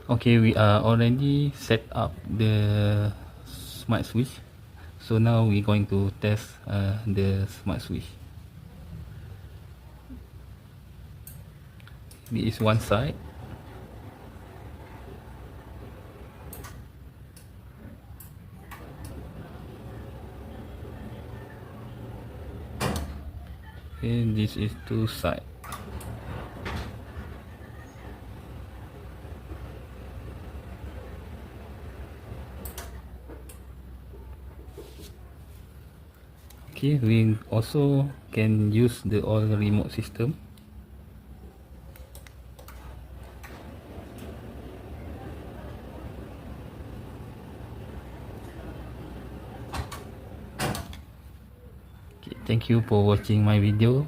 Okay, we are already set up the smart switch. So now we're going to test the smart switch. This is one side. And this is two side. Okay, we also can use the all remote system. Okay, thank you for watching my video.